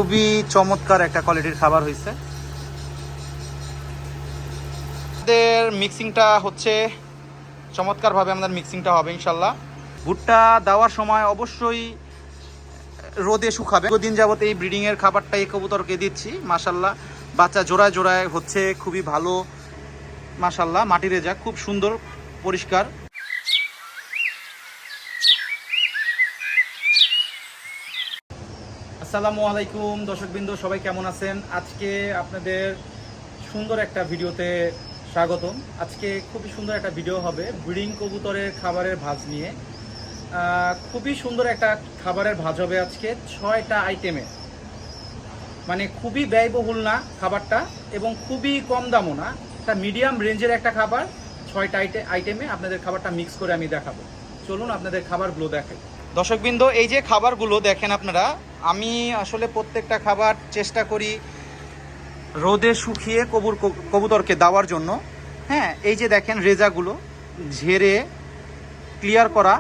খুবই চমৎকার একটা কোয়ালিটির খাবার হয়েছে। আমাদের মিক্সিংটা হচ্ছে চমৎকারভাবে আমাদের মিক্সিংটা হবে ইনশাল্লাহ। ভুট্টা দেওয়ার সময় অবশ্যই রোদে শুকাবে। দিন যাবত এই ব্রিডিংয়ের খাবারটা এই কবুতরকে দিচ্ছি। মাশাল্লাহ বাচ্চা জোড়ায় জোড়ায় হচ্ছে, খুবই ভালো মাশাল্লাহ। মাটির রেজা খুব সুন্দর পরিষ্কার। আসসালামু আলাইকুম দর্শকবৃন্দ, সবাই কেমন আছেন? আজকে আপনাদের সুন্দর একটা ভিডিওতে স্বাগতম। আজকে খুবই সুন্দর একটা ভিডিও হবে ব্রিডিং কবুতরের খাবারের ভাজ নিয়ে। খুবই সুন্দর একটা খাবারের ভাজ হবে আজকে 6টা আইটেমে। মানে খুবই ব্যয়বহুল না খাবারটা এবং খুবই কম দামও না, একটা মিডিয়াম রেঞ্জের একটা খাবার। 6টা আইটেমে আপনাদের খাবারটা মিক্স করে আমি দেখাবো। চলুন আপনাদের খাবারগুলো দেখাই। দর্শকবৃন্দ, এই যে খাবারগুলো দেখেন আপনারা, আমি আসলে প্রত্যেকটা খাবার চেষ্টা করি রোদে শুকিয়ে কবুতরকে দেওয়ার জন্য। হ্যাঁ, এই যে দেখেন রেজাগুলো ঝেড়ে ক্লিয়ার করা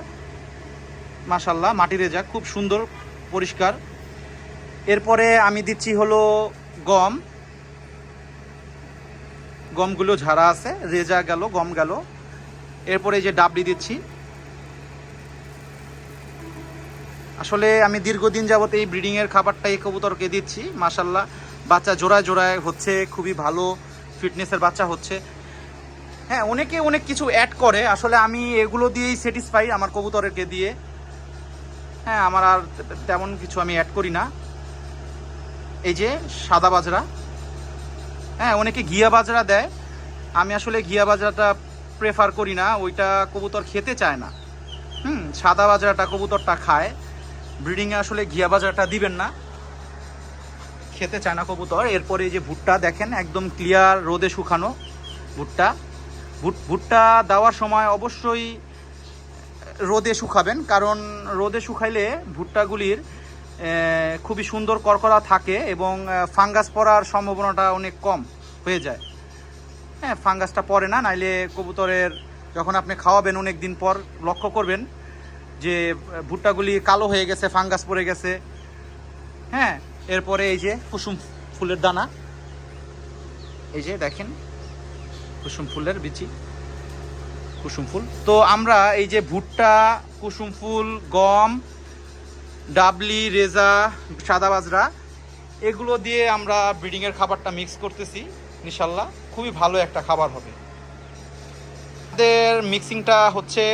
মাশাল্লাহ, মাটির রেজা খুব সুন্দর পরিষ্কার। এরপরে আমি দিচ্ছি হলো গমগুলো ঝাড়া আছে, রেজা গেল, গম গেল। এরপরে এই যে ডাবলি দিচ্ছি। আসলে আমি দীর্ঘদিন যাবত এই ব্রিডিংয়ের খাবারটা এই কবুতরকে দিচ্ছি। মাশাল্লাহ বাচ্চা জোড়ায় জোড়ায় হচ্ছে, খুবই ভালো ফিটনেসের বাচ্চা হচ্ছে। হ্যাঁ, অনেকে অনেক কিছু অ্যাড করে, আসলে আমি এগুলো দিয়েই স্যাটিসফাই আমার কবুতরকে দিয়ে। হ্যাঁ, আমার আর তেমন কিছু আমি অ্যাড করি না। এই যে সাদা বাজরা, হ্যাঁ অনেকে ঘিয়া বাজরা দেয়, আমি আসলে ঘিয়া বাজরাটা প্রেফার করি না, ওইটা কবুতর খেতে চায় না। সাদা বাজরাটা কবুতরটা খায়। ব্রিডিংয়ে আসলে ঘিয়া বাজরাটা দিবেন না, খেতে চায় না কবুতর। এরপরে এই যে ভুট্টা দেখেন, একদম ক্লিয়ার রোদে শুকানো ভুট্টা। ভুট্টা দেওয়ার সময় অবশ্যই রোদে শুকাবেন, কারণ রোদে শুকাইলে ভুট্টাগুলির খুবই সুন্দর করকরা থাকে এবং ফাঙ্গাস পড়ার সম্ভাবনাটা অনেক কম হয়ে যায়। হ্যাঁ, ফাঙ্গাসটা পড়ে না, নাইলে কবুতরের যখন আপনি খাওয়াবেন অনেক দিন পর লক্ষ্য করবেন যে ভুট্টাগুলি কালো হয়ে গেছে, ফাঙ্গাস পড়ে গেছে। হ্যাঁ, এরপরে এই যে কুসুম ফুলের দানা, এই যে দেখেন কুসুম ফুলের বিচি, কুসুম ফুল। তো আমরা এই যে ভুট্টা, কুসুম ফুল, গম, ডাবলি, রেজা, সাদা বাজরা, এগুলো দিয়ে আমরা ব্রিডিংয়ের খাবারটা মিক্স করতেছি। ইনশাল্লাহ খুবই ভালো একটা খাবার হবে। আমাদের মিক্সিংটা হচ্ছে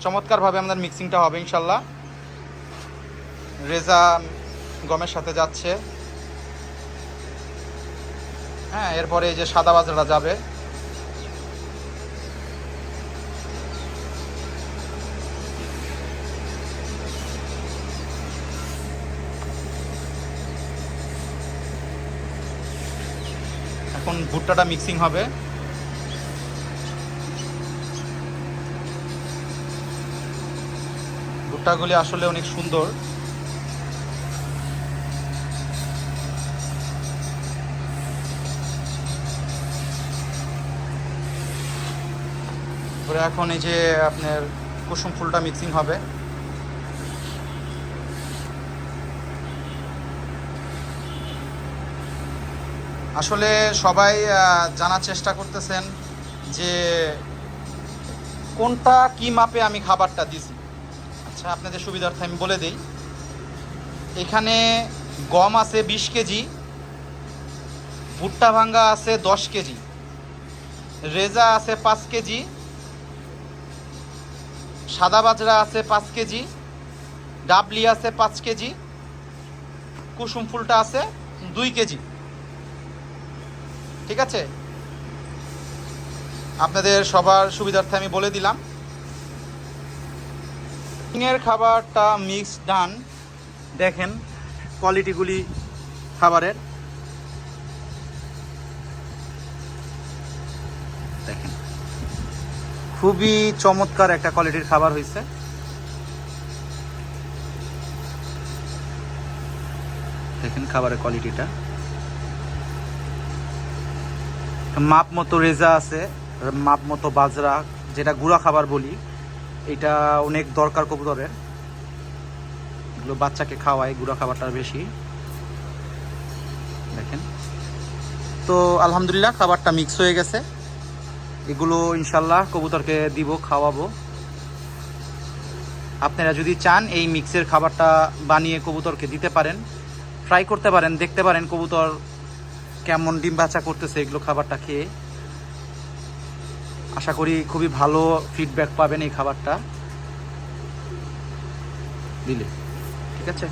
চমৎকারভাবে আমাদের মিক্সিংটা হবে ইনশাল্লাহ। রেজা গমের সাথে যাচ্ছে। হ্যাঁ, এরপরে এই যে সাদা বাজরা যাবে। এখন ভুট্টাটা মিক্সিং হবে। ভুট্টাগুলি আসলে অনেক সুন্দর। এখন এই যে আপনার কুসুম ফুলটা মিক্সিং হবে। আসলে সবাই জানার চেষ্টা করতেছেন যে কোনটা কি মাপে আমি খাবারটা দিছি। আচ্ছা, আপনাদের সুবিধার্থে আমি বলে দিই। এখানে গম আছে 20 কেজি, ভুট্টা ভাঙ্গা আছে 10 কেজি, রেজা আছে 5 কেজি, সাদা বাজরা আছে 5 কেজি, ডাবলি আছে 5 কেজি, কুসুম ফুলটা আছে 2 কেজি। ঠিক আছে, আপনাদের সবার সুবিধার্থে আমি বলে দিলাম। এর খাবারটা মিক্স ডান। দেখেন কোয়ালিটিগুলি খাবারের, দেখেন খুবই চমৎকার একটা কোয়ালিটির খাবার হয়েছে। দেখেন খাবারের কোয়ালিটিটা, মাপ মতো রেজা আছে, মাপ মতো বাজরা, যেটা গুঁড়া খাবার বলি, এটা অনেক দরকার কবুতরের। এগুলো বাচ্চাকে খাওয়ায় গুঁড়া খাবারটা বেশি। দেখেন। তো আলহামদুলিল্লাহ খাবারটা মিক্স হয়ে গেছে, এগুলো ইনশাল্লাহ কবুতরকে দিব, খাওয়াবো। আপনারা যদি চান এই মিক্সের খাবারটা বানিয়ে কবুতরকে দিতে পারেন, ট্রাই করতে পারেন, দেখতে পারেন কবুতর কেমন ডিম বাচ্চা করতেছে এগুলো খাবারটা খেয়ে। আশা করি খুবই ভালো ফিডব্যাক পাবেন এই খাবারটা দিলে। ঠিক আছে।